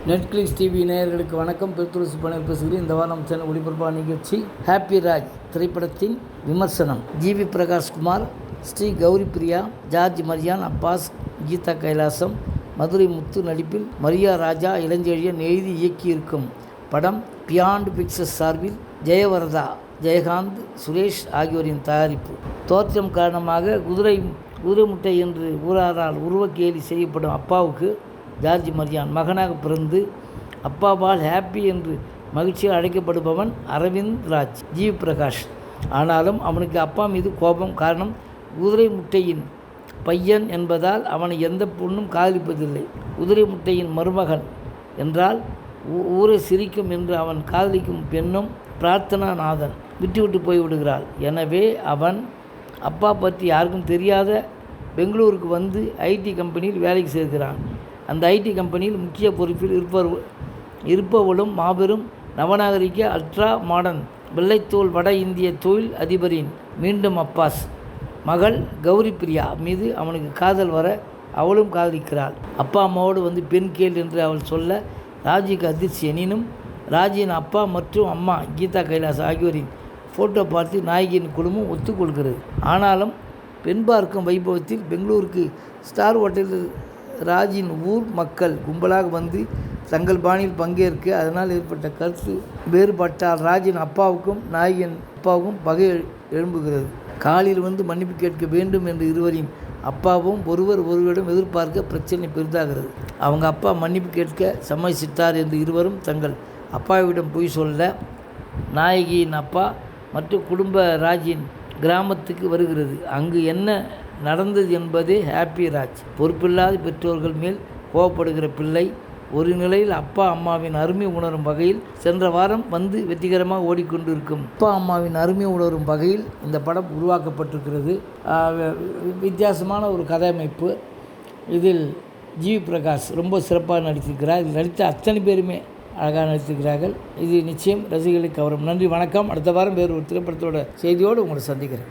Netflix TV நேயர்களுக்கு வணக்கம். பெருத்துளசி பணம் பேசுகிறேன். இந்த வாரம் சேனல் ஒளிபரப்பான நிகழ்ச்சி ஹாப்பி ராஜ் திரைப்படத்தின் விமர்சனம். GV Prakash Kumar, Sri Gowri Priya, George Maryan, Abbas, Geetha Kailasam, Madurai முத்து நடிப்பில் மரியா ராஜா இளஞ்செழியன் எழுதி இயக்கியிருக்கும் படம் பியாண்ட் பிக்சர்ஸ் சார்பில் ஜெயவரதா, ஜெயகாந்த், சுரேஷ் ஆகியோரின் தயாரிப்பு. தோற்றம் காரணமாக குதிரை முட்டை என்று ஊராரால் உருவக்கேலி செய்யப்படும் அப்பாவுக்கு ஜார்ஜ் மரியான் மகனாக பிறந்து அப்பாவால் ஹாப்பி என்று மகிழ்ச்சியாக அழைக்கப்படுபவன் அரவிந்த் ராஜ், ஜிவி பிரகாஷ். ஆனாலும் அவனுக்கு அப்பா மீது கோபம். காரணம், குதிரை முட்டையின் பையன் என்பதால் அவனை எந்த பொண்ணும் காதலிப்பதில்லை. குதிரை முட்டையின் மருமகன் என்றால் ஊரை சிரிக்கும் என்று அவன் காதலிக்கும் பெண்ணும் பிரார்த்தனா நாதன் விட்டுவிட்டு போய்விடுகிறாள். எனவே அவன் அப்பா பற்றி யாருக்கும் தெரியாத பெங்களூருக்கு வந்து ஐடி கம்பெனியில் வேலைக்கு சேர்கிறான். அந்த ஐடி கம்பெனியில் முக்கிய பொறுப்பில் இருப்பவளும் மாபெரும் நவநாகரிக அல்ட்ரா மாடர்ன் வெள்ளைத்தோல் வட இந்திய தொழில் அதிபரின் மீண்டும் அப்பாஸ் மகள் கௌரி பிரியா மீது அவனுக்கு காதல் வர அவளும் காதலிக்கிறாள். அப்பா அம்மாவோடு வந்து பெண் கேள் என்று அவள் சொல்ல ராஜிக்கு அதிர்ச்சி. எனினும் ராஜியின் அப்பா மற்றும் அம்மா கீதா கைலாஸ் ஆகியோரின் ஃபோட்டோ பார்த்து நாயகியின் குடும்பம் ஒத்துக்கொள்கிறது. ஆனாலும் பெண் பார்க்கும் வைபவத்தில் பெங்களூருக்கு ஸ்டார் ஹோட்டலில் ராஜின் ஊர் மக்கள் கும்பலாக வந்து தங்கள் பாணியில் பங்கேற்க அதனால் ஏற்பட்ட கருத்து வேறுபட்டால் ராஜின் அப்பாவுக்கும் நாயகியின் அப்பாவுக்கும் பகை எழும்புகிறது. காலில் வந்து மன்னிப்பு கேட்க வேண்டும் என்று இருவரின் அப்பாவும் ஒருவரிடம் எதிர்பார்க்க பிரச்சனை பெரிதாகிறது. அவங்க அப்பா மன்னிப்பு கேட்க சம்மதிச்சிட்டார் என்று இருவரும் தங்கள் அப்பாவிடம் போய் சொல்ல நாயகியின் அப்பா மற்றும் குடும்ப ராஜின் கிராமத்துக்கு வருகிறது. அங்கு என்ன நடந்தது என்பதே ஹாப்பி ராஜ். பொறுப்பில்லாத பெற்றோர்கள் மேல் கோபப்படுகிற பிள்ளை ஒரு நிலையில் அப்பா அம்மாவின் அருமை உணரும் வகையில் சென்ற வாரம் வந்து வெற்றிகரமாக ஓடிக்கொண்டிருக்கும் அப்பா அம்மாவின் அருமை உணரும் வகையில் இந்த படம் உருவாக்கப்பட்டிருக்கிறது. வித்தியாசமான ஒரு கதையமைப்பு. இதில் ஜிவி பிரகாஷ் ரொம்ப சிறப்பாக நடித்திருக்கிறார். இதில் நடித்த அத்தனை பேருமே அழகாக நடித்திருக்கிறார்கள். இது நிச்சயம் ரசிகர்களை கவரும். நன்றி, வணக்கம். அடுத்த வாரம் வேறு ஒரு திரைப்படத்தோட செய்தியோடு உங்களை சந்திக்கிறேன்.